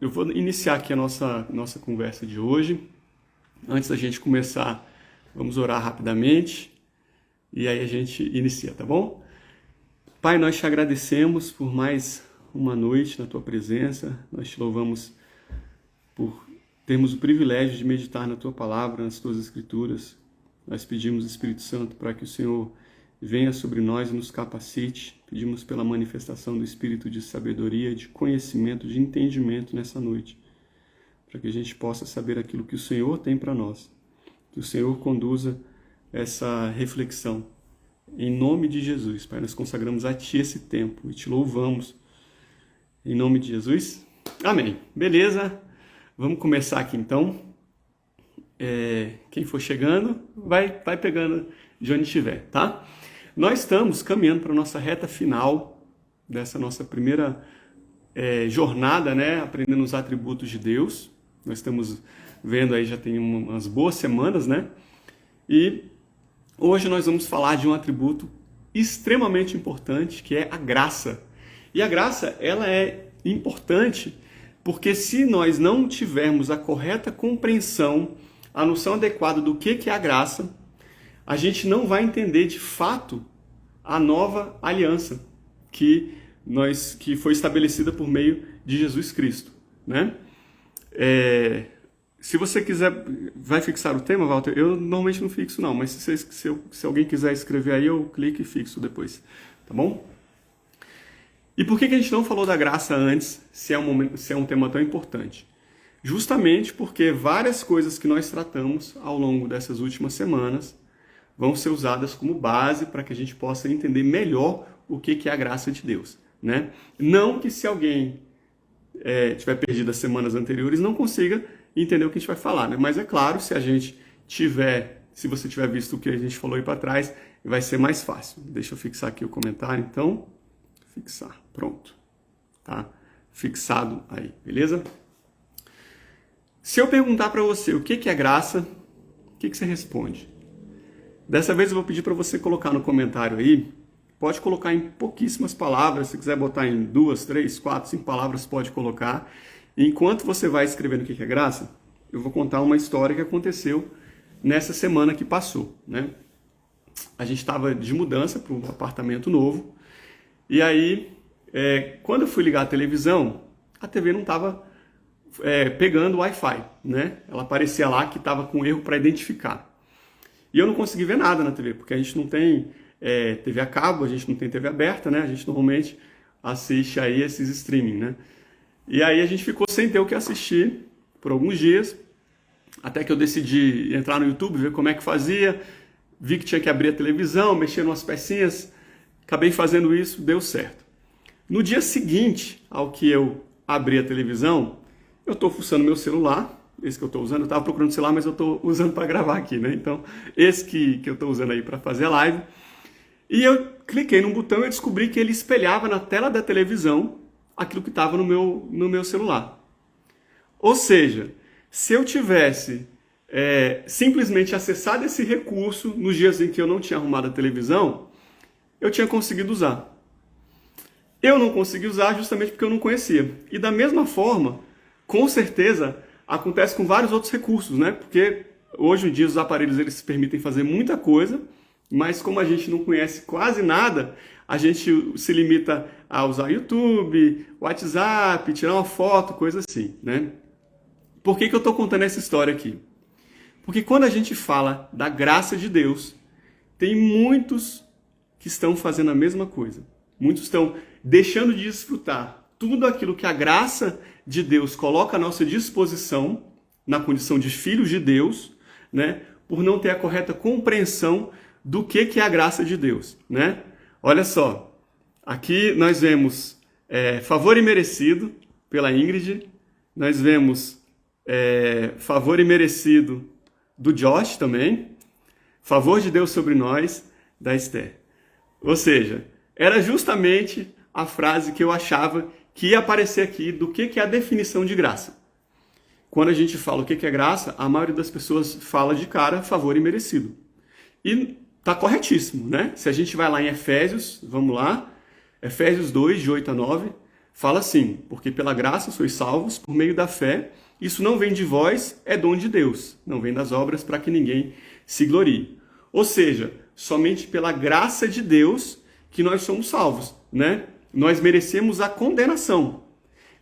eu vou iniciar aqui a nossa conversa de hoje. Antes da gente começar, vamos orar rapidamente e aí a gente inicia, tá bom? Pai, nós te agradecemos por mais uma noite na tua presença. Nós te louvamos por termos o privilégio de meditar na tua palavra, nas tuas escrituras. Nós pedimos, Espírito Santo, para que o Senhor venha sobre nós e nos capacite. Pedimos pela manifestação do Espírito de sabedoria, de conhecimento, de entendimento nessa noite, para que a gente possa saber aquilo que o Senhor tem para nós. Que o Senhor conduza essa reflexão. Em nome de Jesus, Pai, nós consagramos a Ti esse tempo e Te louvamos. Em nome de Jesus. Amém. Beleza? Vamos começar aqui então. Quem for chegando, vai pegando de onde estiver, tá? Nós estamos caminhando para a nossa reta final dessa nossa primeira jornada, né? Aprendendo os atributos de Deus. Nós estamos vendo aí, já tem umas boas semanas, né? E hoje nós vamos falar de um atributo extremamente importante, que é a graça. E a graça, ela é importante porque se nós não tivermos a correta compreensão, a noção adequada do que é a graça, a gente não vai entender de fato a nova aliança que foi estabelecida por meio de Jesus Cristo, né? Se você quiser, vai fixar o tema, Walter? Eu normalmente não fixo não, mas se alguém quiser escrever aí, eu clico e fixo depois, tá bom? E por que a gente não falou da graça antes, se é um tema tão importante? Justamente porque várias coisas que nós tratamos ao longo dessas últimas semanas vão ser usadas como base para que a gente possa entender melhor o que é a graça de Deus, né? Não que se alguém tiver perdido as semanas anteriores não consiga entender o que a gente vai falar, né? Mas é claro, se você tiver visto o que a gente falou aí para trás, vai ser mais fácil. Deixa eu fixar aqui o comentário, então. Fixar, pronto. Tá? Fixado aí, beleza? Se eu perguntar para você o que é graça, o que você responde? Dessa vez eu vou pedir para você colocar no comentário aí. Pode colocar em pouquíssimas palavras. Se quiser botar em 2, 3, 4, 5 palavras, pode colocar. E enquanto você vai escrevendo o que é graça, eu vou contar uma história que aconteceu nessa semana que passou, né? A gente estava de mudança para um apartamento novo. E aí, quando eu fui ligar a televisão, a TV não estava pegando o Wi-Fi, né? Ela aparecia lá que estava com erro para identificar. E eu não consegui ver nada na TV, porque a gente não tem TV a cabo, a gente não tem TV aberta, né? A gente normalmente assiste aí esses streaming, né? E aí a gente ficou sem ter o que assistir por alguns dias, até que eu decidi entrar no YouTube, ver como é que fazia, vi que tinha que abrir a televisão, mexer em umas pecinhas. Acabei fazendo isso, deu certo. No dia seguinte ao que eu abri a televisão, eu estou fuçando meu celular, esse que eu estou usando, eu estava procurando o celular, mas eu estou usando para gravar aqui, né? Então, esse que eu estou usando aí para fazer a live. E eu cliquei num botão e eu descobri que ele espelhava na tela da televisão aquilo que estava no meu celular. Ou seja, se eu tivesse simplesmente acessado esse recurso nos dias em que eu não tinha arrumado a televisão, eu tinha conseguido usar. Eu não consegui usar justamente porque eu não conhecia. E da mesma forma, com certeza, acontece com vários outros recursos, né? Porque hoje em dia os aparelhos eles permitem fazer muita coisa, mas como a gente não conhece quase nada, a gente se limita a usar YouTube, WhatsApp, tirar uma foto, coisa assim, né? Por que eu estou contando essa história aqui? Porque quando a gente fala da graça de Deus, tem muitos que estão fazendo a mesma coisa. Muitos estão deixando de desfrutar tudo aquilo que a graça de Deus coloca à nossa disposição, na condição de filhos de Deus, né? Por não ter a correta compreensão do que é a graça de Deus, né? Olha só, aqui nós vemos favor imerecido pela Ingrid, nós vemos favor imerecido do Josh também, favor de Deus sobre nós, da Esther. Ou seja, era justamente a frase que eu achava que ia aparecer aqui do que é a definição de graça. Quando a gente fala o que é graça, a maioria das pessoas fala de cara favor imerecido. E tá corretíssimo, né? Se a gente vai lá em Efésios, vamos lá, Efésios 2, de 8 a 9, Fala assim: porque pela graça sois salvos por meio da fé. Isso não vem de vós, é dom de Deus. Não vem das obras para que ninguém se glorie. Ou seja, somente pela graça de Deus que nós somos salvos, né? Nós merecemos a condenação,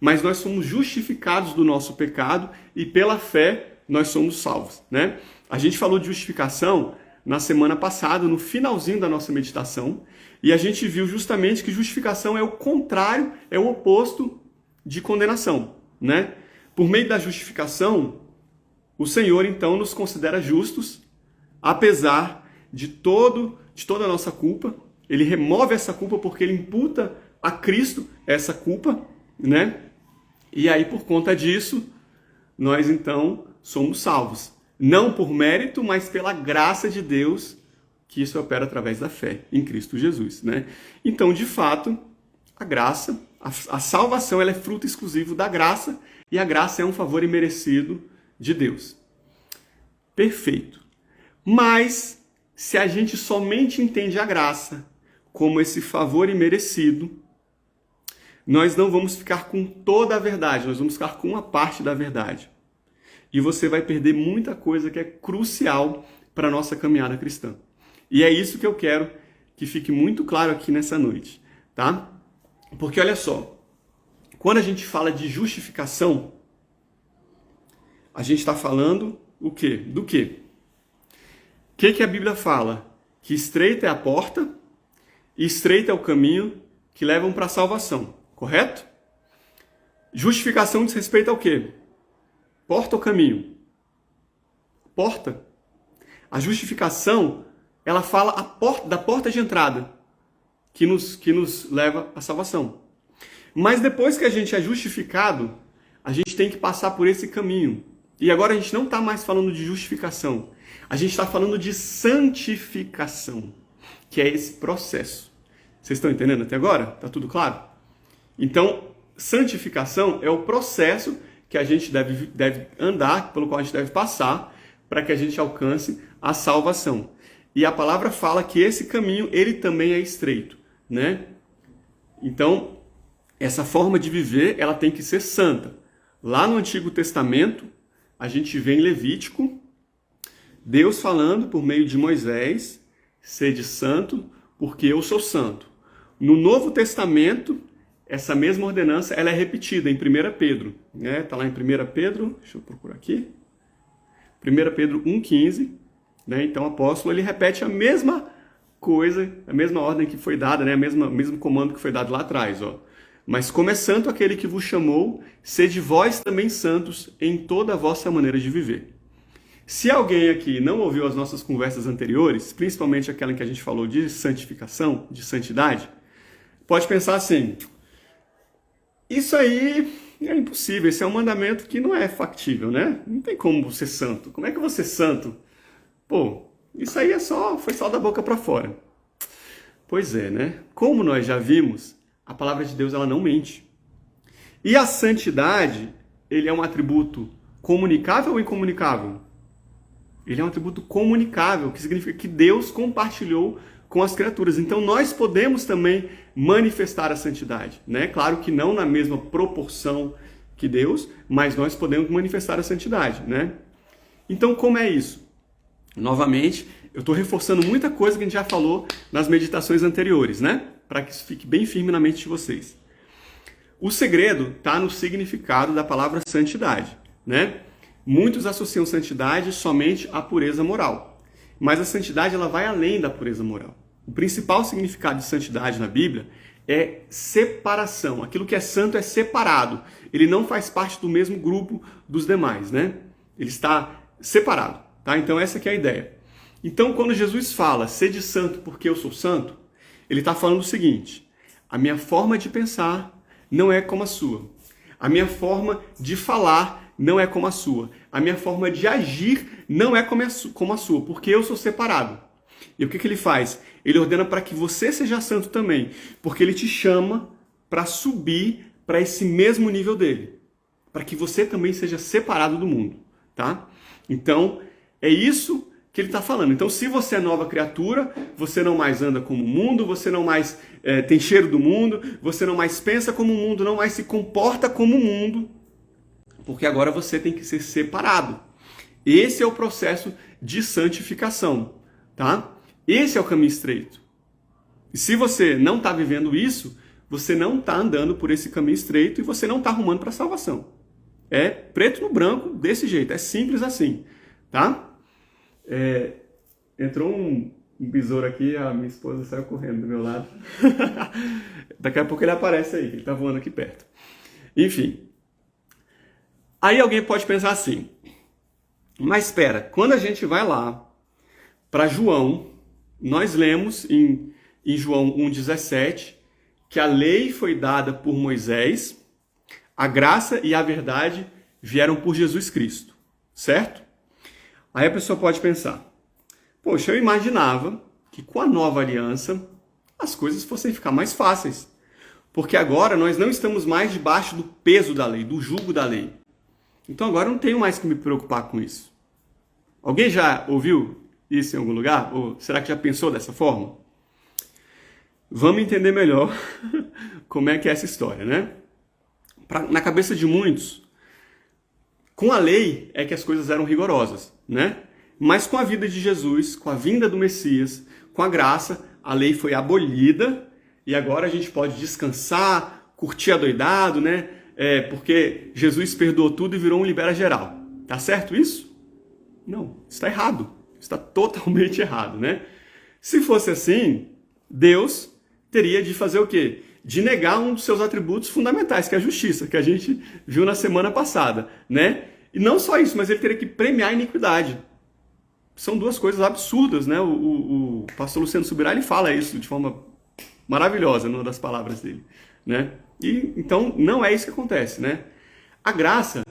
mas nós somos justificados do nosso pecado e pela fé nós somos salvos, né? A gente falou de justificação na semana passada, no finalzinho da nossa meditação, e a gente viu justamente que justificação é o contrário, é o oposto de condenação, né? Por meio da justificação, o Senhor então nos considera justos, apesar de toda a nossa culpa. Ele remove essa culpa porque ele imputa a Cristo essa culpa, né? E aí, por conta disso, nós então somos salvos. Não por mérito, mas pela graça de Deus, que isso opera através da fé em Cristo Jesus, né? Então, de fato, a graça, a salvação, ela é fruto exclusivo da graça, e a graça é um favor imerecido de Deus. Perfeito. Mas, se a gente somente entende a graça como esse favor imerecido, nós não vamos ficar com toda a verdade, nós vamos ficar com uma parte da verdade. E você vai perder muita coisa que é crucial para a nossa caminhada cristã. E é isso que eu quero que fique muito claro aqui nessa noite, tá? Porque olha só, quando a gente fala de justificação, a gente está falando o quê? Do quê? O que a Bíblia fala? Que estreita é a porta e estreito é o caminho que levam para a salvação, correto? Justificação diz respeito ao quê? Porta ou caminho? Porta. A justificação, ela fala da porta de entrada, que nos leva à salvação. Mas depois que a gente é justificado, a gente tem que passar por esse caminho. E agora a gente não está mais falando de justificação. A gente está falando de santificação, que é esse processo. Vocês estão entendendo até agora? Tá tudo claro? Então, santificação é o processo que a gente deve andar, pelo qual a gente deve passar, para que a gente alcance a salvação. E a palavra fala que esse caminho, ele também é estreito, né? Então, essa forma de viver, ela tem que ser santa. Lá no Antigo Testamento, a gente vê em Levítico, Deus falando por meio de Moisés, sede santo, porque eu sou santo. No Novo Testamento, essa mesma ordenança ela é repetida em 1 Pedro. Né? Tá lá em 1 Pedro, deixa eu procurar aqui. 1 Pedro 1,15. Né? Então o apóstolo ele repete a mesma coisa, a mesma ordem que foi dada, né? O mesmo comando que foi dado lá atrás. Ó. Mas como é santo aquele que vos chamou, sede vós também santos em toda a vossa maneira de viver. Se alguém aqui não ouviu as nossas conversas anteriores, principalmente aquela em que a gente falou de santificação, de santidade, pode pensar assim, isso aí é impossível, esse é um mandamento que não é factível, né? Não tem como ser santo. Como é que eu vou ser santo? Pô, isso aí foi só da boca para fora. Pois é, né? Como nós já vimos, a palavra de Deus ela não mente. E a santidade, ele é um atributo comunicável ou incomunicável? Ele é um atributo comunicável, que significa que Deus compartilhou com as criaturas. Então nós podemos também manifestar a santidade, né? Claro que não na mesma proporção que Deus, mas nós podemos manifestar a santidade, né? Então como é isso? Novamente, eu estou reforçando muita coisa que a gente já falou nas meditações anteriores, né? Para que isso fique bem firme na mente de vocês. O segredo está no significado da palavra santidade, né? Muitos associam santidade somente à pureza moral, mas a santidade ela vai além da pureza moral. O principal significado de santidade na Bíblia é separação. Aquilo que é santo é separado. Ele não faz parte do mesmo grupo dos demais, né? Ele está separado, tá? Então essa que é a ideia. Então quando Jesus fala, sede santo porque eu sou santo, ele está falando o seguinte, a minha forma de pensar não é como a sua. A minha forma de falar não é como a sua. A minha forma de agir não é como a sua, porque eu sou separado. E o que ele faz? Ele ordena para que você seja santo também, porque ele te chama para subir para esse mesmo nível dele, para que você também seja separado do mundo, tá? Então, é isso que ele está falando. Então, se você é nova criatura, você não mais anda como o mundo, você não mais tem cheiro do mundo, você não mais pensa como o mundo, não mais se comporta como o mundo, porque agora você tem que ser separado. Esse é o processo de santificação, tá? Esse é o caminho estreito. E se você não está vivendo isso, você não está andando por esse caminho estreito e você não está arrumando para a salvação. É preto no branco, desse jeito, é simples assim, tá? Entrou um besouro aqui, a minha esposa saiu correndo do meu lado. Daqui a pouco ele aparece aí, ele tá voando aqui perto. Enfim. Aí alguém pode pensar assim, mas espera, quando a gente vai lá para João, nós lemos em João 1,17 que a lei foi dada por Moisés, a graça e a verdade vieram por Jesus Cristo, certo? Aí a pessoa pode pensar, poxa, eu imaginava que com a nova aliança as coisas fossem ficar mais fáceis. Porque agora nós não estamos mais debaixo do peso da lei, do jugo da lei. Então agora eu não tenho mais que me preocupar com isso. Alguém já ouviu isso em algum lugar? Ou será que já pensou dessa forma? Vamos entender melhor como é que é essa história, né? Na cabeça de muitos, com a lei é que as coisas eram rigorosas, né? Mas com a vida de Jesus, com a vinda do Messias, com a graça, a lei foi abolida e agora a gente pode descansar, curtir adoidado, né? Porque Jesus perdoou tudo e virou um libera geral. Tá certo isso? Não, está errado. Está totalmente errado, né? Se fosse assim, Deus teria de fazer o quê? De negar um dos seus atributos fundamentais, que é a justiça, que a gente viu na semana passada, né? E não só isso, mas ele teria que premiar a iniquidade. São duas coisas absurdas, né? O pastor Luciano Subirá, ele fala isso de forma maravilhosa numa das palavras dele, né? E então não é isso que acontece, né? A graça,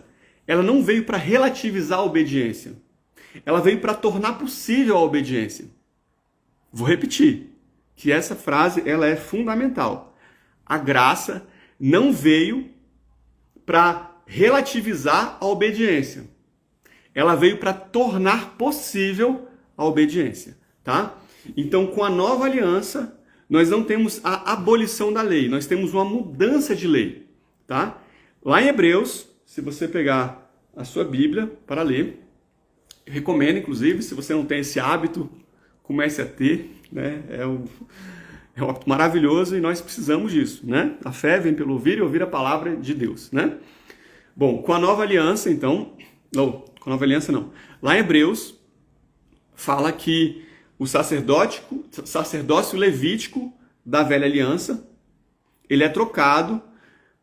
ela não veio para relativizar a obediência. Ela veio para tornar possível a obediência. Vou repetir, que essa frase ela é fundamental. A graça não veio para relativizar a obediência. Ela veio para tornar possível a obediência, tá? Então, com a nova aliança, nós não temos a abolição da lei, nós temos uma mudança de lei, tá? Lá em Hebreus, se você pegar a sua Bíblia para ler, eu recomendo, inclusive, se você não tem esse hábito, comece a ter, né? É um hábito maravilhoso e nós precisamos disso, né? A fé vem pelo ouvir e ouvir a palavra de Deus, né? Bom, com a nova aliança, então... Não, com a nova aliança não. Lá em Hebreus, fala que o sacerdócio levítico da velha aliança, ele é trocado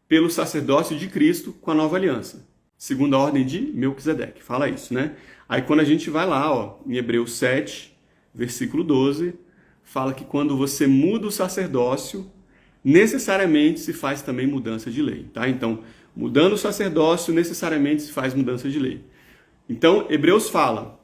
pelo sacerdócio de Cristo com a nova aliança, segundo a ordem de Melquisedeque. Fala isso, né? Aí quando a gente vai lá, ó, em Hebreus 7, versículo 12, fala que quando você muda o sacerdócio, necessariamente se faz também mudança de lei, tá? Então, mudando o sacerdócio, necessariamente se faz mudança de lei. Então, Hebreus fala,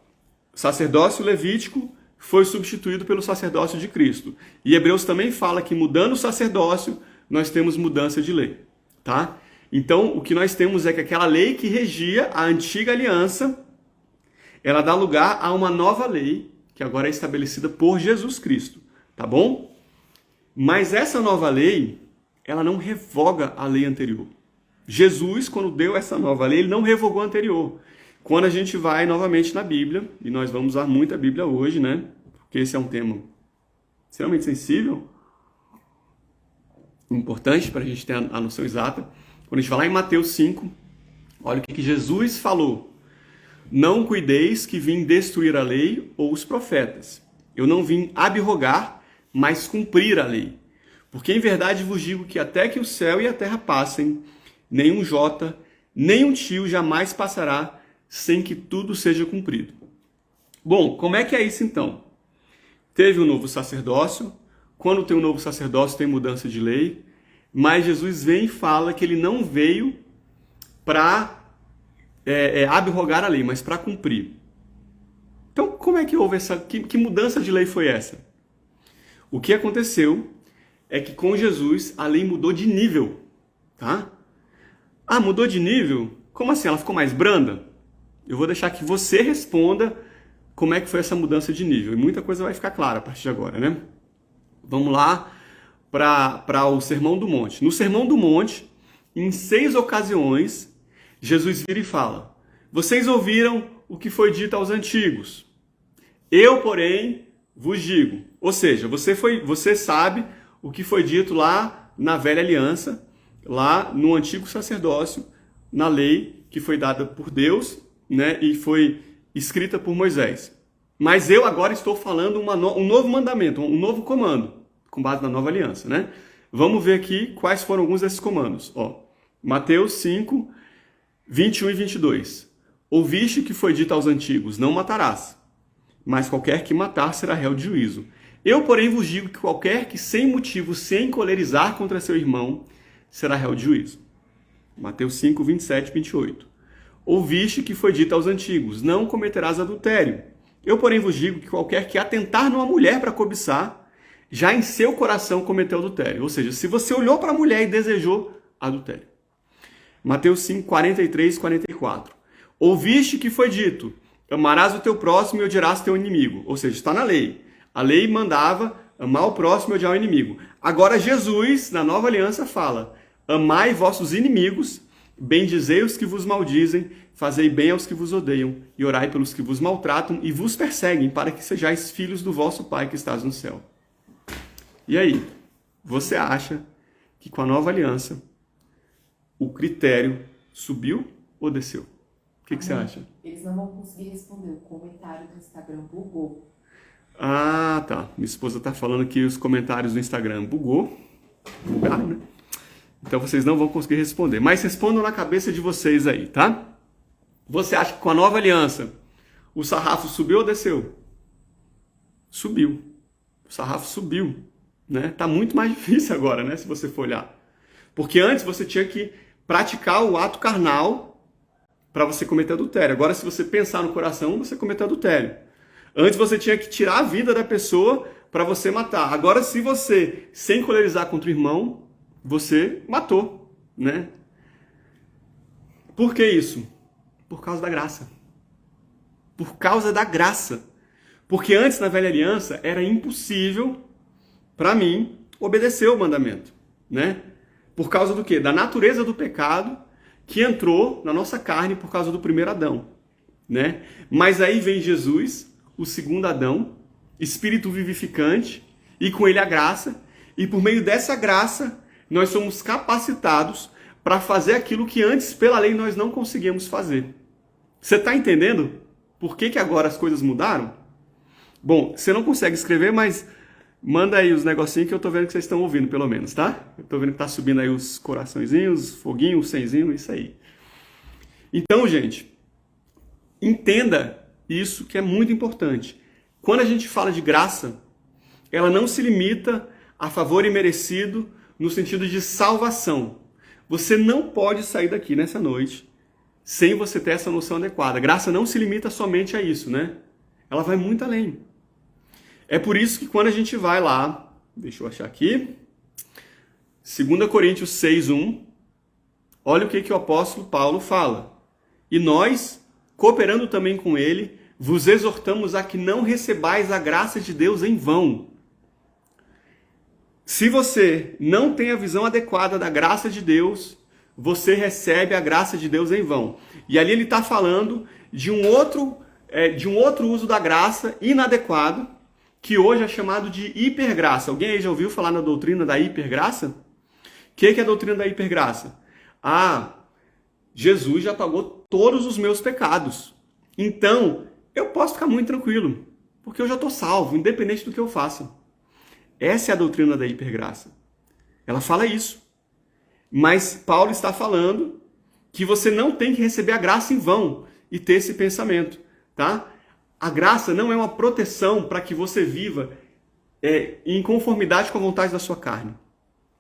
sacerdócio levítico foi substituído pelo sacerdócio de Cristo. E Hebreus também fala que mudando o sacerdócio, nós temos mudança de lei, tá? Então, o que nós temos é que aquela lei que regia a antiga aliança, ela dá lugar a uma nova lei, que agora é estabelecida por Jesus Cristo, tá bom? Mas essa nova lei, ela não revoga a lei anterior. Jesus, quando deu essa nova lei, ele não revogou a anterior. Quando a gente vai novamente na Bíblia, e nós vamos usar muito a Bíblia hoje, né? Porque esse é um tema extremamente sensível, importante para a gente ter a noção exata. Quando a gente vai lá em Mateus 5, olha o que Jesus falou. Não cuideis que vim destruir a lei ou os profetas. Eu não vim abrogar, mas cumprir a lei. Porque em verdade vos digo que até que o céu e a terra passem, nenhum jota, nem um tio jamais passará sem que tudo seja cumprido. Bom, como é que é isso então? Teve um novo sacerdócio, quando tem um novo sacerdócio tem mudança de lei, mas Jesus vem e fala que ele não veio para abrogar a lei, mas para cumprir. Então, como é que houve essa... Que mudança de lei foi essa? O que aconteceu é que com Jesus a lei mudou de nível, tá? Ah, mudou de nível? Como assim? Ela ficou mais branda? Eu vou deixar que você responda como é que foi essa mudança de nível. E muita coisa vai ficar clara a partir de agora, né? Vamos lá para o Sermão do Monte. No Sermão do Monte, em 6 ocasiões, Jesus vira e fala: vocês ouviram o que foi dito aos antigos. Eu, porém, vos digo. Ou seja, você sabe o que foi dito lá na velha aliança, lá no antigo sacerdócio, na lei que foi dada por Deus, né, e foi escrita por Moisés. Mas eu agora estou falando um novo mandamento, um novo comando, com base na nova aliança, né? Vamos ver aqui quais foram alguns desses comandos. Ó, Mateus 5, 21 e 22. Ouviste que foi dito aos antigos: não matarás, mas qualquer que matar será réu de juízo. Eu, porém, vos digo que qualquer que sem motivo se encolerizar contra seu irmão será réu de juízo. Mateus 5, 27 e 28. Ouviste que foi dito aos antigos: não cometerás adultério. Eu, porém, vos digo que qualquer que atentar numa mulher para cobiçar, já em seu coração cometeu adultério. Ou seja, se você olhou para a mulher e desejou, adultério. Mateus 5, 43 e 44. Ouviste que foi dito: amarás o teu próximo e odiarás teu inimigo. Ou seja, está na lei. A lei mandava amar o próximo e odiar o inimigo. Agora Jesus, na nova aliança, fala: amai vossos inimigos, bendizei os que vos maldizem, fazei bem aos que vos odeiam, e orai pelos que vos maltratam e vos perseguem, para que sejais filhos do vosso Pai que estás no céu. E aí, você acha que com a nova aliança o critério subiu ou desceu? O que você acha? Eles não vão conseguir responder. O comentário do Instagram bugou. Ah, tá. Minha esposa tá falando que os comentários do Instagram bugaram, né? Então vocês não vão conseguir responder. Mas respondam na cabeça de vocês aí, tá? Você acha que com a nova aliança o sarrafo subiu ou desceu? Subiu. O sarrafo subiu, né? Tá muito mais difícil agora, né? Se você for olhar. Porque antes você tinha que praticar o ato carnal para você cometer adultério. Agora, se você pensar no coração, você cometeu adultério. Antes você tinha que tirar a vida da pessoa para você matar. Agora, se você se encolerizar contra o irmão, você matou, né? Por que isso? Por causa da graça. Por causa da graça. Porque antes, na velha aliança, era impossível para mim obedecer o mandamento, né? Por causa do quê? Da natureza do pecado que entrou na nossa carne por causa do primeiro Adão, né? Mas aí vem Jesus, o segundo Adão, Espírito vivificante, e com ele a graça, e por meio dessa graça nós somos capacitados para fazer aquilo que antes pela lei nós não conseguíamos fazer. Você está entendendo por que agora as coisas mudaram? Bom, você não consegue escrever, mas manda aí os negocinhos que eu tô vendo que vocês estão ouvindo, pelo menos, tá? Eu tô vendo que tá subindo aí os coraçõezinhos, foguinho, senzinho, isso aí. Então, gente, entenda isso que é muito importante. Quando a gente fala de graça, ela não se limita a favor imerecido no sentido de salvação. Você não pode sair daqui nessa noite sem você ter essa noção adequada. Graça não se limita somente a isso, né? Ela vai muito além. É por isso que quando a gente vai lá, deixa eu achar aqui, 2 Coríntios 6:1, olha o que o apóstolo Paulo fala. E nós, cooperando também com ele, vos exortamos a que não recebais a graça de Deus em vão. Se você não tem a visão adequada da graça de Deus, você recebe a graça de Deus em vão. E ali ele está falando de um outro uso da graça inadequado, que hoje é chamado de hipergraça. Alguém aí já ouviu falar na doutrina da hipergraça? O que é a doutrina da hipergraça? Ah, Jesus já pagou todos os meus pecados. Então, eu posso ficar muito tranquilo, porque eu já estou salvo, independente do que eu faça. Essa é a doutrina da hipergraça. Ela fala isso. Mas Paulo está falando que você não tem que receber a graça em vão e ter esse pensamento, tá? A graça não é uma proteção para que você viva em conformidade com a vontade da sua carne.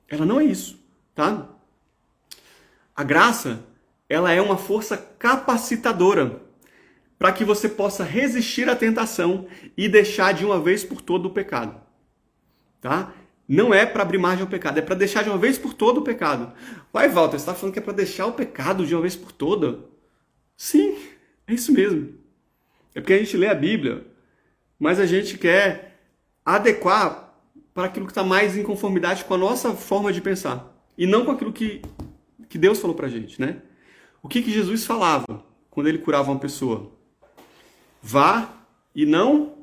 Ela não é isso, tá? A graça, ela é uma força capacitadora para que você possa resistir à tentação e deixar de uma vez por todas o pecado, tá? Não é para abrir margem ao pecado, é para deixar de uma vez por todas o pecado. Vai, Walter, você está falando que é para deixar o pecado de uma vez por todas? Sim, é isso mesmo. É porque a gente lê a Bíblia, mas a gente quer adequar para aquilo que está mais em conformidade com a nossa forma de pensar. E não com aquilo que Deus falou para a gente, né? O que Jesus falava quando ele curava uma pessoa? Vá e não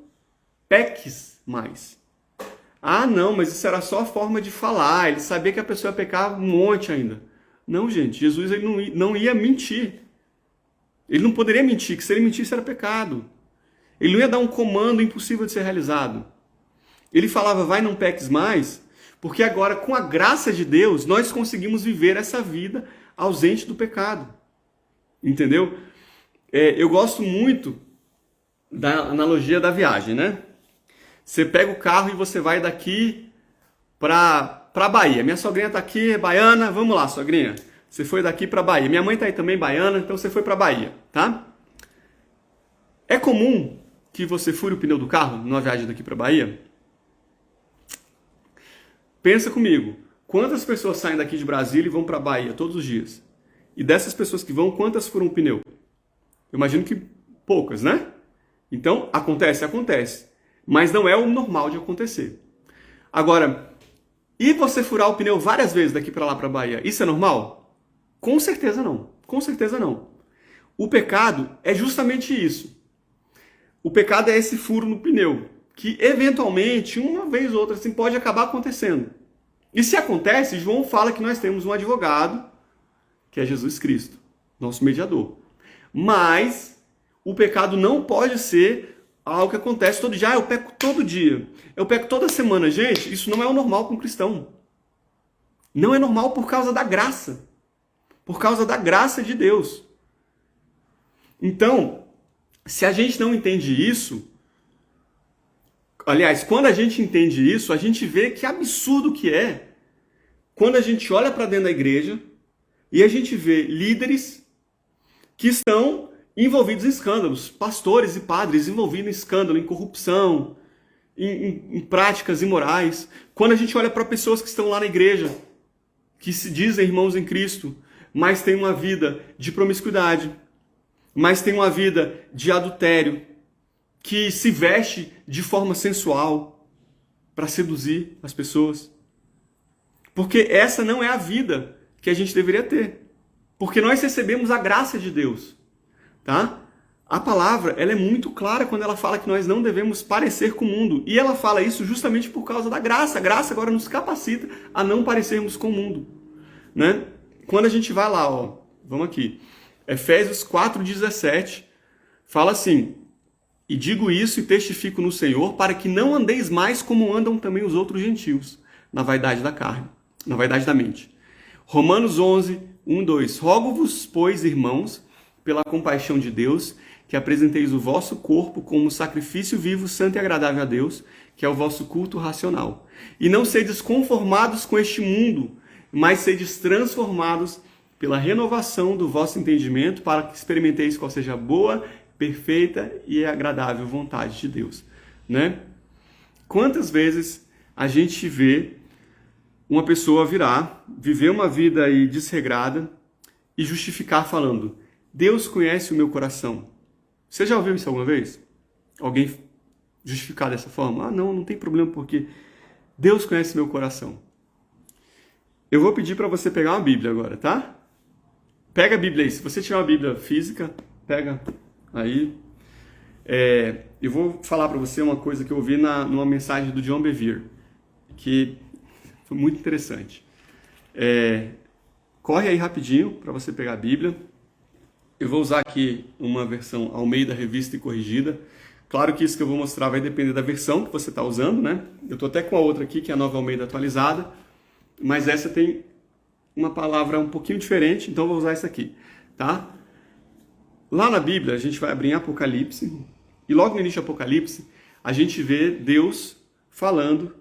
peques mais. Ah, não, mas isso era só a forma de falar. Ele sabia que a pessoa ia pecar um monte ainda. Não, gente, Jesus ele não ia mentir. Ele não poderia mentir, que se ele mentisse era pecado. Ele não ia dar um comando impossível de ser realizado. Ele falava, vai, não peques mais, porque agora, com a graça de Deus, nós conseguimos viver essa vida ausente do pecado. Entendeu? Eu gosto muito da analogia da viagem, né? Você pega o carro e você vai daqui para Bahia. Minha sogrinha está aqui, é baiana. Vamos lá, sogrinha. Você foi daqui para Bahia. Minha mãe está aí também, baiana, então você foi para Bahia, tá? É comum que você fure o pneu do carro numa viagem daqui para Bahia? Pensa comigo. Quantas pessoas saem daqui de Brasília e vão para Bahia todos os dias? E dessas pessoas que vão, quantas furam o pneu? Eu imagino que poucas, né? Então, acontece. Mas não é o normal de acontecer. Agora, e você furar o pneu várias vezes daqui para lá para Bahia? Isso é normal? Com certeza não. Com certeza não. O pecado é justamente isso. O pecado é esse furo no pneu, que eventualmente, uma vez ou outra, assim, pode acabar acontecendo. E se acontece, João fala que nós temos um advogado, que é Jesus Cristo, nosso mediador. Mas o pecado não pode ser algo que acontece todo dia. Ah, eu peco todo dia. Eu peco toda semana. Gente, isso não é o normal para um cristão. Não é normal por causa da graça. Por causa da graça de Deus. Então, se a gente não entende isso, aliás, quando a gente entende isso, a gente vê que absurdo que é quando a gente olha para dentro da igreja e a gente vê líderes que estão envolvidos em escândalos, pastores e padres envolvidos em escândalo, em corrupção, em práticas imorais. Quando a gente olha para pessoas que estão lá na igreja, que se dizem irmãos em Cristo, mas têm uma vida de promiscuidade, mas têm uma vida de adultério, que se veste de forma sensual para seduzir as pessoas. Porque essa não é a vida que a gente deveria ter. Porque nós recebemos a graça de Deus. Tá? A palavra ela é muito clara quando ela fala que nós não devemos parecer com o mundo. E ela fala isso justamente por causa da graça. A graça agora nos capacita a não parecermos com o mundo. Né? Quando a gente vai lá, ó, vamos aqui. Efésios 4,17 fala assim: e digo isso e testifico no Senhor, para que não andeis mais como andam também os outros gentios, na vaidade da carne, na vaidade da mente. Romanos 11, 1, 2. Rogo-vos, pois, irmãos, pela compaixão de Deus, que apresenteis o vosso corpo como sacrifício vivo, santo e agradável a Deus, que é o vosso culto racional. E não sedes conformados com este mundo, mas sedes transformados pela renovação do vosso entendimento, para que experimenteis qual seja a boa, perfeita e agradável vontade de Deus. Né? Quantas vezes a gente vê uma pessoa viver uma vida aí desregrada e justificar falando: Deus conhece o meu coração. Você já ouviu isso alguma vez? Alguém justificar dessa forma? Ah, não tem problema, porque Deus conhece meu coração. Eu vou pedir para você pegar uma Bíblia agora, tá? Pega a Bíblia aí. Se você tiver uma Bíblia física, pega aí. Eu vou falar para você uma coisa que eu ouvi numa mensagem do John Bevere, que foi muito interessante. Corre aí rapidinho para você pegar a Bíblia. Eu vou usar aqui uma versão Almeida Revista e Corrigida. Claro que isso que eu vou mostrar vai depender da versão que você está usando, né? Eu estou até com a outra aqui, que é a Nova Almeida Atualizada, mas essa tem uma palavra um pouquinho diferente, então eu vou usar essa aqui, tá? Lá na Bíblia, a gente vai abrir em Apocalipse, e logo no início do Apocalipse, a gente vê Deus falando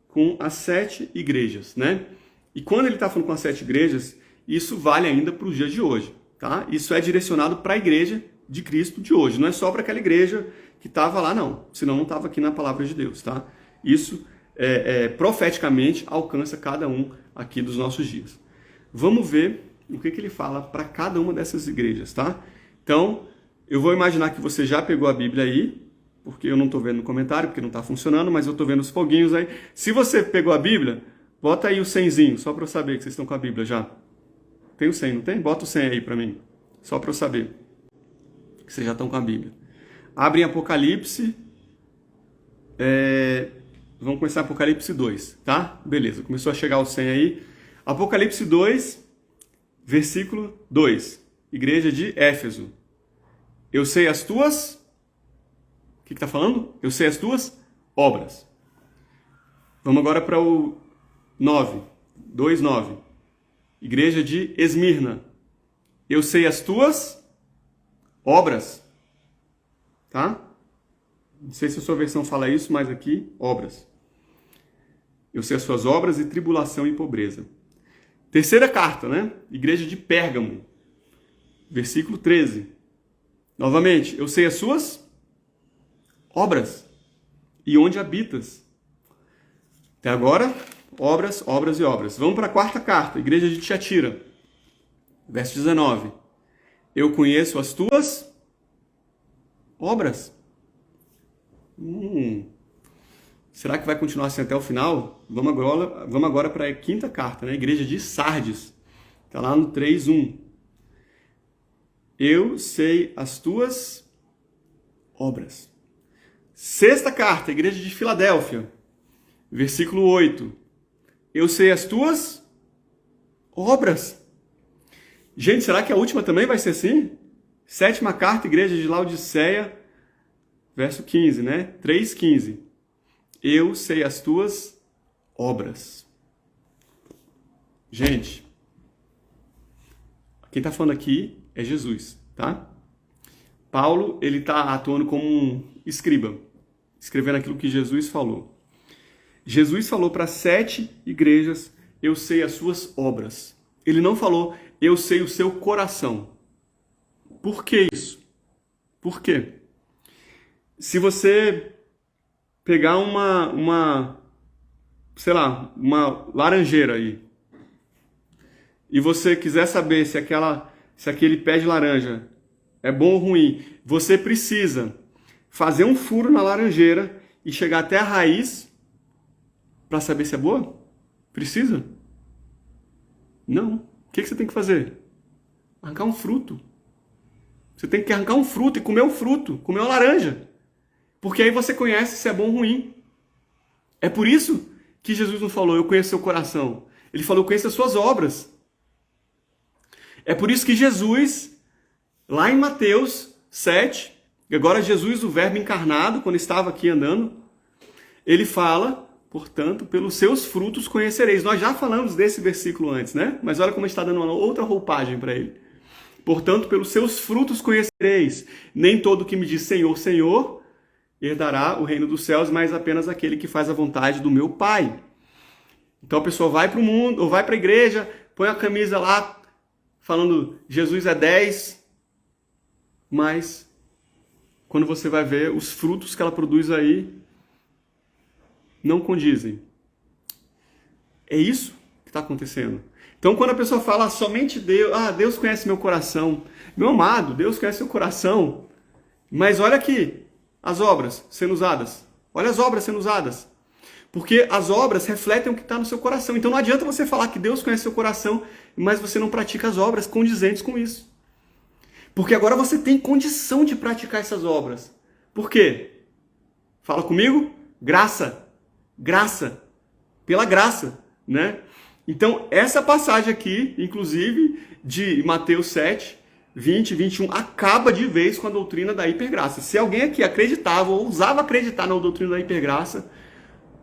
com as 7 igrejas, né? E quando ele está falando com as 7 igrejas, isso vale ainda para os dias de hoje, tá? Isso é direcionado para a igreja de Cristo de hoje, não é só para aquela igreja que estava lá, não. Senão não estava aqui na palavra de Deus, tá? Isso, profeticamente, alcança cada um aqui dos nossos dias. Vamos ver o que ele fala para cada uma dessas igrejas, tá? Então, Eu vou imaginar que você já pegou a Bíblia aí, porque eu não estou vendo no comentário, porque não está funcionando, mas eu estou vendo os foguinhos aí. Se você pegou a Bíblia, bota aí o 100zinho, só para eu saber que vocês estão com a Bíblia já. Tem o 100, não tem? Bota o 100 aí para mim, só para eu saber que vocês já estão com a Bíblia. Abrem Apocalipse, vamos começar Apocalipse 2, tá? Beleza, começou a chegar o 100 aí. Apocalipse 2, versículo 2, Igreja de Éfeso. Eu sei as tuas... O que está falando? Eu sei as tuas obras. Vamos agora para o 9, 2:9. Igreja de Esmirna. Eu sei as tuas obras. Tá? Não sei se a sua versão fala isso, mas aqui, obras. Eu sei as suas obras e tribulação e pobreza. Terceira carta, né? Igreja de Pérgamo. Versículo 13. Novamente, eu sei as suas obras e onde habitas. Até agora, obras, obras e obras. Vamos para a quarta carta, Igreja de Tiatira. Verso 19. Eu conheço as tuas obras. Será que vai continuar assim até o final? Vamos agora para a quinta carta, né? Igreja de Sardes. Está lá no 3:1. Eu sei as tuas obras. Sexta carta, Igreja de Filadélfia. Versículo 8. Eu sei as tuas obras. Gente, será que a última também vai ser assim? Sétima carta, Igreja de Laodiceia. Verso 15, né? 3:15. Eu sei as tuas obras. Gente, quem está falando aqui é Jesus, tá? Paulo, ele está atuando como um escriba, escrevendo aquilo que Jesus falou. Jesus falou para 7 igrejas, eu sei as suas obras. Ele não falou, eu sei o seu coração. Por que isso? Por quê? Se você pegar uma laranjeira aí, e você quiser saber se aquele pé de laranja é bom ou ruim, você precisa fazer um furo na laranjeira e chegar até a raiz para saber se é boa? Precisa? Não. O que você tem que fazer? Arrancar um fruto. Você tem que arrancar um fruto e comer o fruto, comer uma laranja. Porque aí você conhece se é bom ou ruim. É por isso que Jesus não falou, eu conheço seu coração. Ele falou, eu conheço as suas obras. É por isso que Jesus, lá em Mateus 7, agora Jesus, o verbo encarnado, quando estava aqui andando, ele fala, portanto, pelos seus frutos conhecereis. Nós já falamos desse versículo antes, né? Mas olha como está dando uma outra roupagem para ele. Portanto, pelos seus frutos conhecereis. Nem todo que me diz Senhor, Senhor, herdará o reino dos céus, mas apenas aquele que faz a vontade do meu Pai. Então a pessoa vai para o mundo, ou vai para a igreja, põe a camisa lá, falando Jesus é 10, mas quando você vai ver os frutos que ela produz aí, não condizem. É isso que está acontecendo. Então quando a pessoa fala somente Deus, Deus conhece meu coração. Meu amado, Deus conhece seu coração. Mas olha aqui, as obras sendo usadas. Olha as obras sendo usadas. Porque as obras refletem o que está no seu coração. Então não adianta você falar que Deus conhece seu coração, mas você não pratica as obras condizentes com isso. Porque agora você tem condição de praticar essas obras. Por quê? Fala comigo? Graça. Graça. Pela graça, né? Então, essa passagem aqui, inclusive, de Mateus 7, 20, 21, acaba de vez com a doutrina da hipergraça. Se alguém aqui acreditava ou ousava acreditar na doutrina da hipergraça,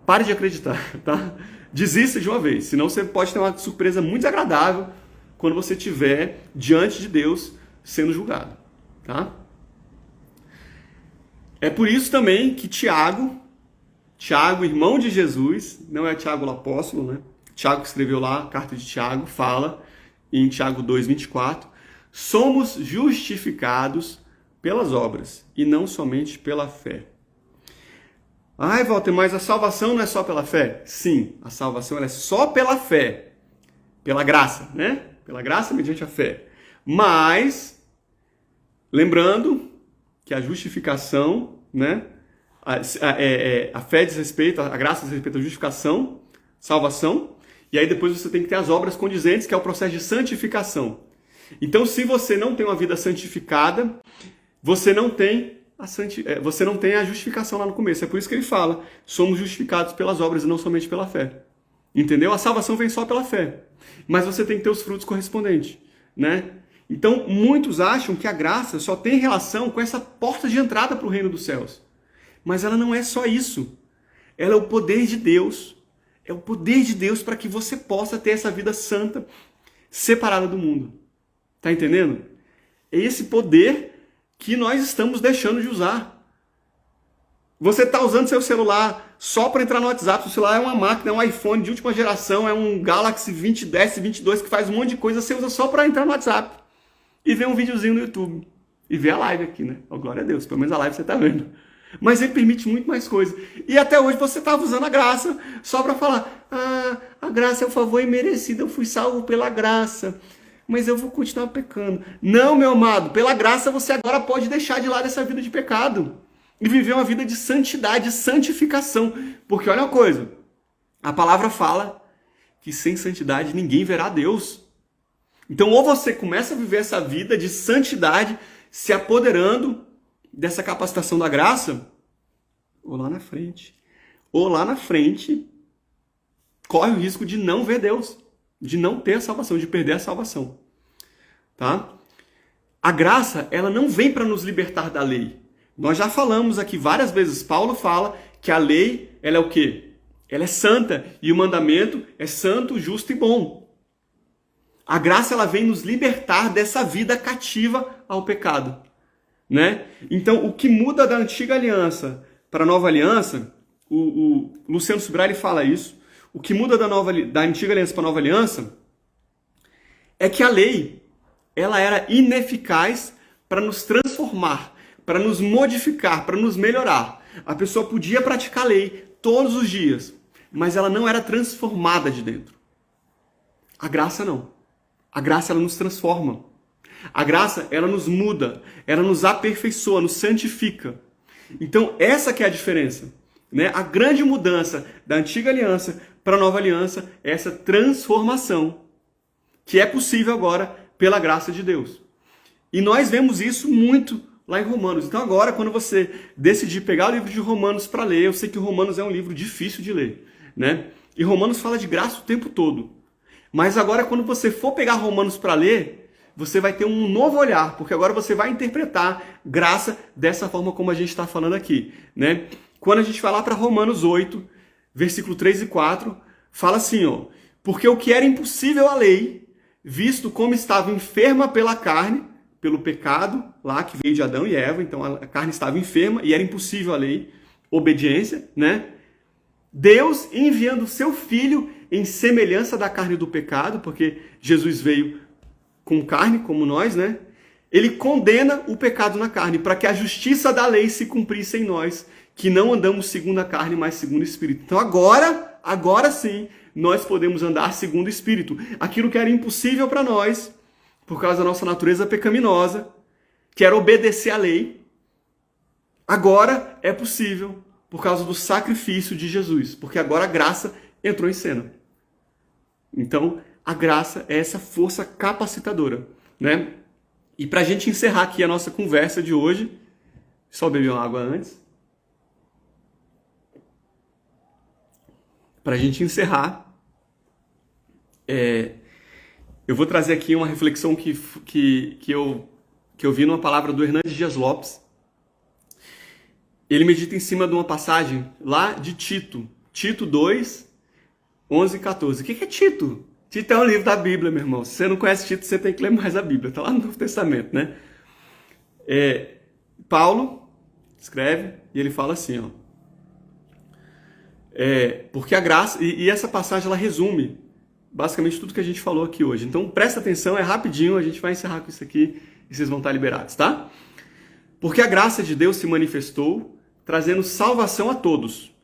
pare de acreditar, tá? Desista de uma vez, senão você pode ter uma surpresa muito desagradável quando você estiver diante de Deus sendo julgado, tá? É por isso também que Tiago, irmão de Jesus, não é Tiago o apóstolo, né? Tiago que escreveu lá, a carta de Tiago, fala em Tiago 2:24, somos justificados pelas obras e não somente pela fé. Ai, Walter, mas a salvação não é só pela fé? Sim, a salvação ela é só pela fé, pela graça, né? Pela graça mediante a fé. Mas, lembrando que é a justificação, né? A fé diz respeito, a graça diz respeito à justificação, salvação, e aí depois você tem que ter as obras condizentes, que é o processo de santificação. Então, se você não tem uma vida santificada, você não tem a justificação lá no começo. É por isso que ele fala, somos justificados pelas obras e não somente pela fé. Entendeu? A salvação vem só pela fé, mas você tem que ter os frutos correspondentes, né? Então, muitos acham que a graça só tem relação com essa porta de entrada para o reino dos céus. Mas ela não é só isso. Ela é o poder de Deus. É o poder de Deus para que você possa ter essa vida santa, separada do mundo. Tá entendendo? É esse poder que nós estamos deixando de usar. Você está usando seu celular só para entrar no WhatsApp. Seu celular é uma máquina, é um iPhone de última geração, é um Galaxy 2010, 22 que faz um monte de coisa. Você usa só para entrar no WhatsApp e ver um videozinho no YouTube. E ver a live aqui, né? Oh, glória a Deus, pelo menos a live você está vendo. Mas ele permite muito mais coisas. E até hoje você estava usando a graça só para falar: a graça é o favor imerecido, eu fui salvo pela graça, mas eu vou continuar pecando. Não, meu amado, pela graça você agora pode deixar de lado essa vida de pecado e viver uma vida de santidade, de santificação. Porque olha uma coisa, a palavra fala que sem santidade ninguém verá Deus. Então ou você começa a viver essa vida de santidade, se apoderando dessa capacitação da graça, ou lá na frente, corre o risco de não ver Deus, de não ter a salvação, de perder a salvação. Tá? A graça, ela não vem para nos libertar da lei. Nós já falamos aqui várias vezes, Paulo fala que a lei, ela é o quê? Ela é santa, e o mandamento é santo, justo e bom. A graça, ela vem nos libertar dessa vida cativa ao pecado. Né? Então, o que muda da antiga aliança para a nova aliança, o Luciano Subirá ele fala isso, o que muda da antiga aliança para a nova aliança é que a lei ela era ineficaz para nos transformar, para nos modificar, para nos melhorar. A pessoa podia praticar a lei todos os dias, mas ela não era transformada de dentro. A graça não. A graça ela nos transforma. A graça, ela nos muda, ela nos aperfeiçoa, nos santifica. Então, essa que é a diferença. Né? A grande mudança da antiga aliança para a nova aliança é essa transformação, que é possível agora pela graça de Deus. E nós vemos isso muito lá em Romanos. Então agora, quando você decidir pegar o livro de Romanos para ler, eu sei que Romanos é um livro difícil de ler, né? E Romanos fala de graça o tempo todo. Mas agora, quando você for pegar Romanos para ler, você vai ter um novo olhar, porque agora você vai interpretar graça dessa forma como a gente está falando aqui, né? Quando a gente vai lá para Romanos 8, versículo 3 e 4, fala assim, ó: porque o que era impossível à lei, visto como estava enferma pela carne, pelo pecado lá que veio de Adão e Eva, então a carne estava enferma e era impossível à lei, obediência, né? Deus enviando o seu Filho em semelhança da carne do pecado, porque Jesus veio com carne, como nós, né? Ele condena o pecado na carne, para que a justiça da lei se cumprisse em nós, que não andamos segundo a carne, mas segundo o Espírito. Então agora sim, nós podemos andar segundo o Espírito. Aquilo que era impossível para nós, por causa da nossa natureza pecaminosa, que era obedecer à lei, agora é possível por causa do sacrifício de Jesus, porque agora a graça entrou em cena. Então, a graça é essa força capacitadora, né? E para a gente encerrar aqui a nossa conversa de hoje, só beber uma água antes. Para a gente encerrar, eu vou trazer aqui uma reflexão que eu vi numa palavra do Hernandes Dias Lopes. Ele medita em cima de uma passagem lá de Tito 2, 11 e 14. O que é Tito? Tito é um livro da Bíblia, meu irmão. Se você não conhece Tito, você tem que ler mais a Bíblia. Está lá no Novo Testamento, né? Paulo escreve e ele fala assim, ó. Porque a graça... E essa passagem, ela resume basicamente tudo que a gente falou aqui hoje. Então, presta atenção, é rapidinho, a gente vai encerrar com isso aqui e vocês vão estar liberados, tá? Porque a graça de Deus se manifestou, trazendo salvação a todos.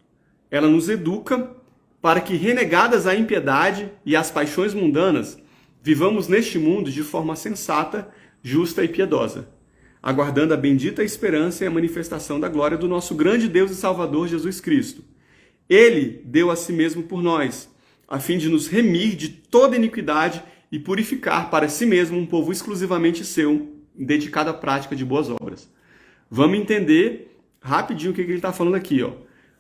Ela nos educa para que, renegadas a impiedade e as paixões mundanas, vivamos neste mundo de forma sensata, justa e piedosa. aguardando a bendita esperança e a manifestação da glória do nosso grande Deus e Salvador Jesus Cristo. Ele deu a si mesmo por nós, a fim de nos remir de toda iniquidade e purificar para si mesmo um povo exclusivamente seu, dedicado à prática de boas obras. Vamos entender rapidinho o que ele está falando aqui, ó.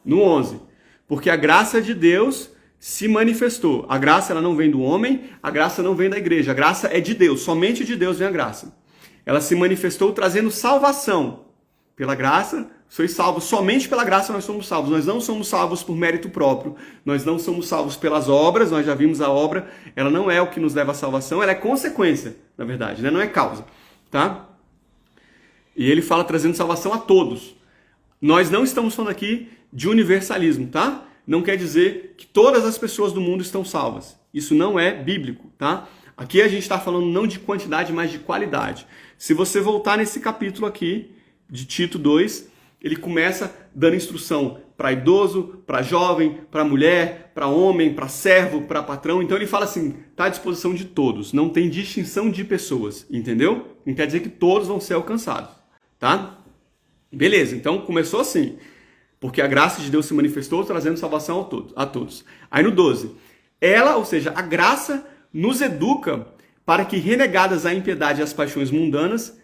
No 11. Porque a graça de Deus se manifestou. A graça ela não vem do homem, a graça não vem da igreja. A graça é de Deus, somente de Deus vem a graça. Ela se manifestou trazendo salvação. Pela graça, sois salvos. Somente pela graça nós somos salvos. Nós não somos salvos por mérito próprio. Nós não somos salvos pelas obras. Nós já vimos a obra. Ela não é o que nos leva à salvação. Ela é consequência, na verdade, né? Não é causa. Tá? E ele fala trazendo salvação a todos. Nós não estamos falando aqui de universalismo, tá? Não quer dizer que todas as pessoas do mundo estão salvas. Isso não é bíblico, tá? Aqui a gente está falando não de quantidade, mas de qualidade. Se você voltar nesse capítulo aqui, de Tito 2, ele começa dando instrução para idoso, para jovem, para mulher, para homem, para servo, para patrão. Então ele fala assim, está à disposição de todos. Não tem distinção de pessoas, entendeu? Não quer dizer que todos vão ser alcançados, tá? Beleza, então começou assim. Porque a graça de Deus se manifestou trazendo salvação a todos. Aí no 12. Ela, ou seja, a graça nos educa para que, renegadas a impiedade e as paixões mundanas,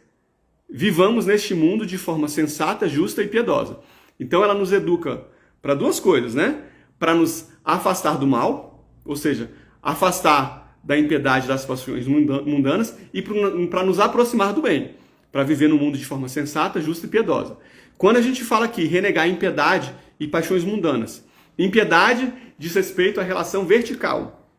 vivamos neste mundo de forma sensata, justa e piedosa. Então ela nos educa para duas coisas, né? Para nos afastar do mal, ou seja, afastar da impiedade das paixões mundanas e para nos aproximar do bem, para viver no mundo de forma sensata, justa e piedosa. Quando a gente fala aqui renegar impiedade e paixões mundanas, impiedade diz respeito à relação vertical,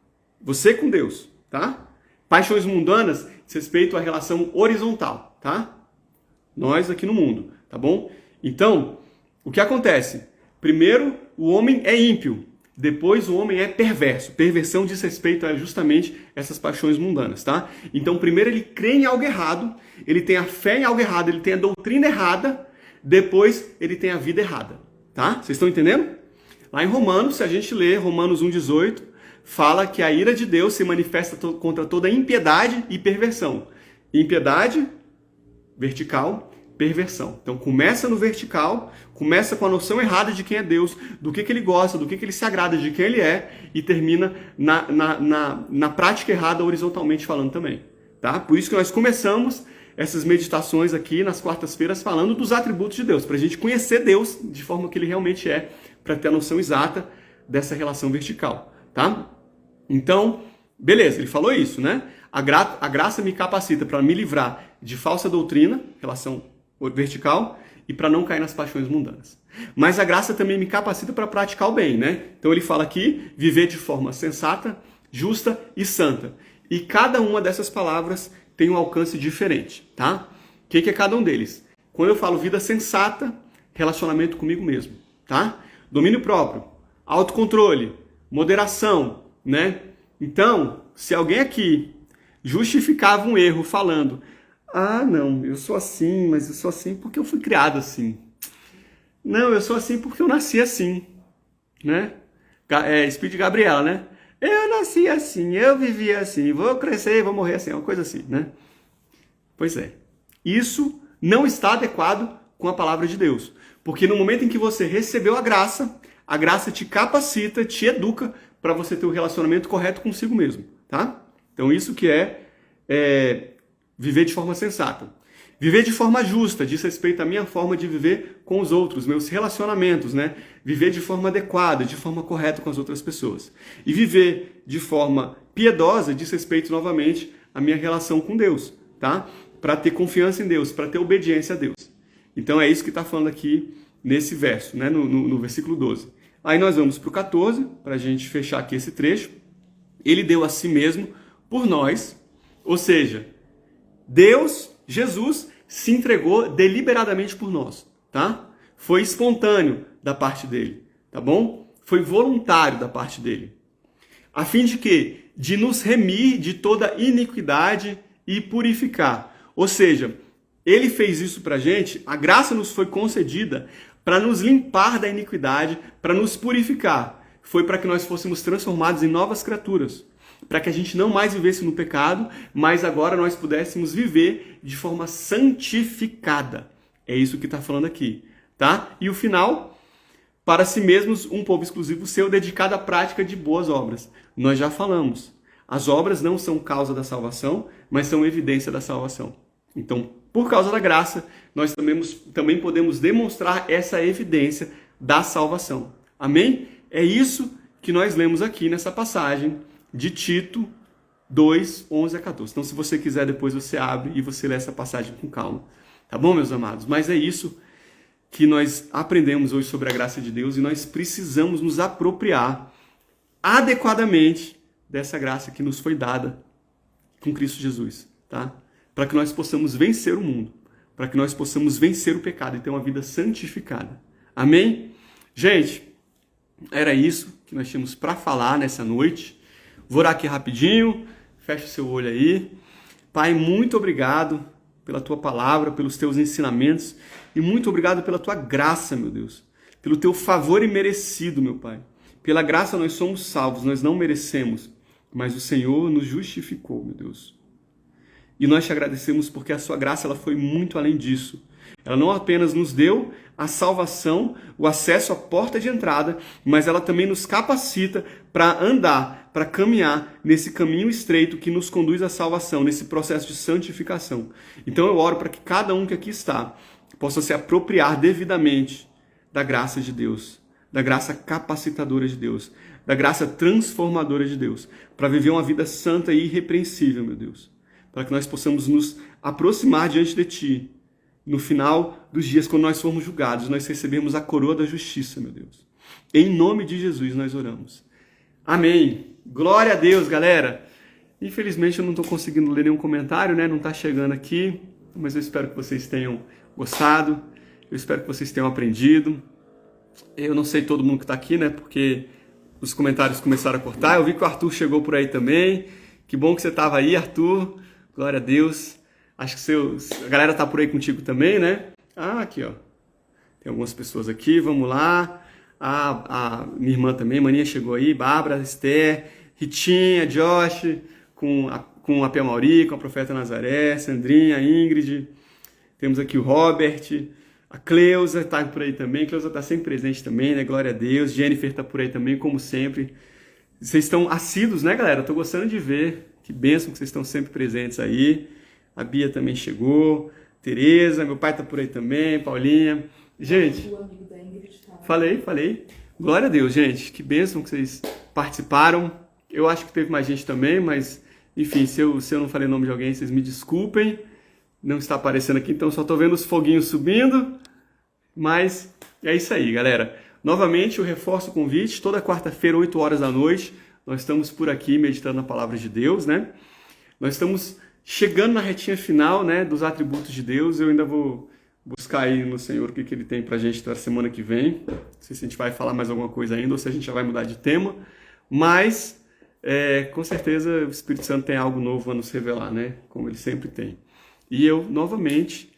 você com Deus, tá? Paixões mundanas diz respeito à relação horizontal, tá? Nós aqui no mundo, tá bom? Então, o que acontece? Primeiro, o homem é ímpio. Depois, o homem é perverso. Perversão diz respeito a justamente essas paixões mundanas, tá? Então, primeiro ele crê em algo errado, ele tem a fé em algo errado, ele tem a doutrina errada, depois ele tem a vida errada, tá? Vocês estão entendendo? Lá em Romanos, se a gente ler Romanos 1,18, fala que a ira de Deus se manifesta contra toda impiedade e perversão. Impiedade, vertical, perversão. Então começa no vertical, começa com a noção errada de quem é Deus, do que ele gosta, do que ele se agrada, de quem ele é, e termina na prática errada horizontalmente falando também, tá? Por isso que nós começamos essas meditações aqui nas quartas-feiras falando dos atributos de Deus, para a gente conhecer Deus de forma que ele realmente é, para ter a noção exata dessa relação vertical, tá? Então, beleza, ele falou isso, né? A graça me capacita para me livrar de falsa doutrina, relação vertical, e para não cair nas paixões mundanas. Mas a graça também me capacita para praticar o bem, né? Então ele fala aqui, viver de forma sensata, justa e santa. E cada uma dessas palavras tem um alcance diferente, tá? O que é cada um deles? Quando eu falo vida sensata, relacionamento comigo mesmo, tá? Domínio próprio, autocontrole, moderação, né? Então, se alguém aqui justificava um erro falando, ah, não, eu sou assim, mas eu sou assim porque eu fui criado assim. Não, eu sou assim porque eu nasci assim, né? Espírito de Gabriela, né? Eu nasci assim, eu vivi assim, vou crescer, vou morrer assim, uma coisa assim, né? Pois é. Isso não está adequado com a palavra de Deus. Porque no momento em que você recebeu a graça te capacita, te educa para você ter o relacionamento correto consigo mesmo, tá? Então isso que é viver de forma sensata. Viver de forma justa diz respeito à minha forma de viver com os outros, meus relacionamentos, né? Viver de forma adequada, de forma correta com as outras pessoas. E viver de forma piedosa diz respeito novamente à minha relação com Deus, tá? Para ter confiança em Deus, para ter obediência a Deus. Então é isso que está falando aqui nesse verso, né? No versículo 12. Aí nós vamos para o 14, para a gente fechar aqui esse trecho. Ele deu a si mesmo por nós, ou seja, Deus, Jesus, se entregou deliberadamente por nós, tá? Foi espontâneo da parte dele, tá bom? Foi voluntário da parte dele. A fim de quê? De nos remir de toda iniquidade e purificar. Ou seja, ele fez isso pra gente, a graça nos foi concedida para nos limpar da iniquidade, para nos purificar. Foi para que nós fôssemos transformados em novas criaturas. para que a gente não mais vivesse no pecado, mas agora nós pudéssemos viver de forma santificada. É isso que está falando aqui, tá? E o final, para si mesmos um povo exclusivo seu, dedicado à prática de boas obras. Nós já falamos, as obras não são causa da salvação, mas são evidência da salvação. Então, por causa da graça, nós também podemos demonstrar essa evidência da salvação. Amém? É isso que nós lemos aqui nessa passagem de Tito 2, 11 a 14. Então, se você quiser, depois você abre e você lê essa passagem com calma. Tá bom, meus amados? Mas é isso que nós aprendemos hoje sobre a graça de Deus e nós precisamos nos apropriar adequadamente dessa graça que nos foi dada com Cristo Jesus, tá? Para que nós possamos vencer o mundo, para que nós possamos vencer o pecado e ter uma vida santificada. Amém? Gente, era isso que nós tínhamos para falar nessa noite. Vou orar aqui rapidinho, fecha o seu olho aí. Pai, muito obrigado pela tua palavra, pelos teus ensinamentos e muito obrigado pela tua graça, meu Deus, pelo teu favor imerecido, meu Pai. Pela graça nós somos salvos, nós não merecemos, mas o Senhor nos justificou, meu Deus. E nós te agradecemos porque a sua graça ela foi muito além disso. Ela não apenas nos deu a salvação, o acesso à porta de entrada, mas ela também nos capacita para andar, para caminhar nesse caminho estreito que nos conduz à salvação, nesse processo de santificação. Então eu oro para que cada um que aqui está possa se apropriar devidamente da graça de Deus, da graça capacitadora de Deus, da graça transformadora de Deus, para viver uma vida santa e irrepreensível, meu Deus. Para que nós possamos nos aproximar diante de Ti, no final dos dias, quando nós formos julgados, nós recebemos a coroa da justiça, meu Deus. Em nome de Jesus nós oramos. Amém. Glória a Deus, galera. Infelizmente eu não estou conseguindo ler nenhum comentário, né? Não está chegando aqui, mas eu espero que vocês tenham gostado. Eu espero que vocês tenham aprendido. Eu não sei todo mundo que está aqui, né? Porque os comentários começaram a cortar. Eu vi que o Arthur chegou por aí também. Que bom que você estava aí, Arthur. Glória a Deus. Acho que a galera tá por aí contigo também, né? Ah, aqui, ó. Tem algumas pessoas aqui, vamos lá. A minha irmã também, Maninha chegou aí. Bárbara, Esther, Ritinha, Josh, com a Pia Mauri, com a Profeta Nazaré, Sandrinha, Ingrid. Temos aqui o Robert, a Cleusa tá por aí também. Cleusa tá sempre presente também, né? Glória a Deus. Jennifer tá por aí também, como sempre. Vocês estão assíduos, né, galera? Tô gostando de ver. Que bênção que vocês estão sempre presentes aí. A Bia também chegou. Tereza, meu pai tá por aí também. Paulinha. Gente, O amigo da Ingrid tá. falei. Glória a Deus, gente. Que bênção que vocês participaram. Eu acho que teve mais gente também, mas, enfim, se eu não falei o nome de alguém, vocês me desculpem. Não está aparecendo aqui, então só tô vendo os foguinhos subindo. Mas é isso aí, galera. Novamente, eu reforço o convite. Toda quarta-feira, 8 horas da noite, nós estamos por aqui meditando na palavra de Deus, né? Nós estamos chegando na retinha final, né, dos atributos de Deus. Eu ainda vou buscar aí no Senhor o que Ele tem pra gente na semana que vem. Não sei se a gente vai falar mais alguma coisa ainda ou se a gente já vai mudar de tema. Mas, com certeza, o Espírito Santo tem algo novo a nos revelar, né? Como Ele sempre tem. E eu, novamente,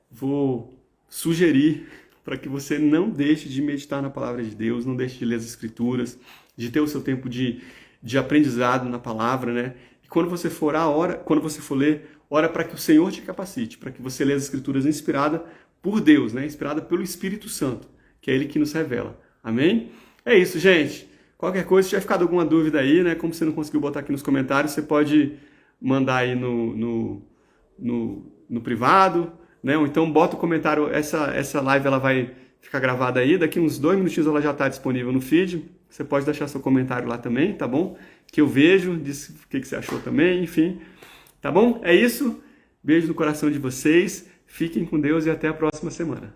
vou sugerir para que você não deixe de meditar na palavra de Deus, não deixe de ler as Escrituras, de ter o seu tempo de aprendizado na palavra, né? E quando você for ler, ora para que o Senhor te capacite, para que você lê as Escrituras inspirada por Deus, né? Inspirada pelo Espírito Santo, que é Ele que nos revela. Amém? É isso, gente. Qualquer coisa, se tiver ficado alguma dúvida aí, né? Como você não conseguiu botar aqui nos comentários, você pode mandar aí no privado, né? Ou então bota o comentário, essa live ela vai ficar gravada aí, daqui uns 2 minutinhos ela já está disponível no feed, você pode deixar seu comentário lá também, tá bom? Que eu vejo, diz o que você achou também, enfim, tá bom? É isso, beijo no coração de vocês, fiquem com Deus e até a próxima semana.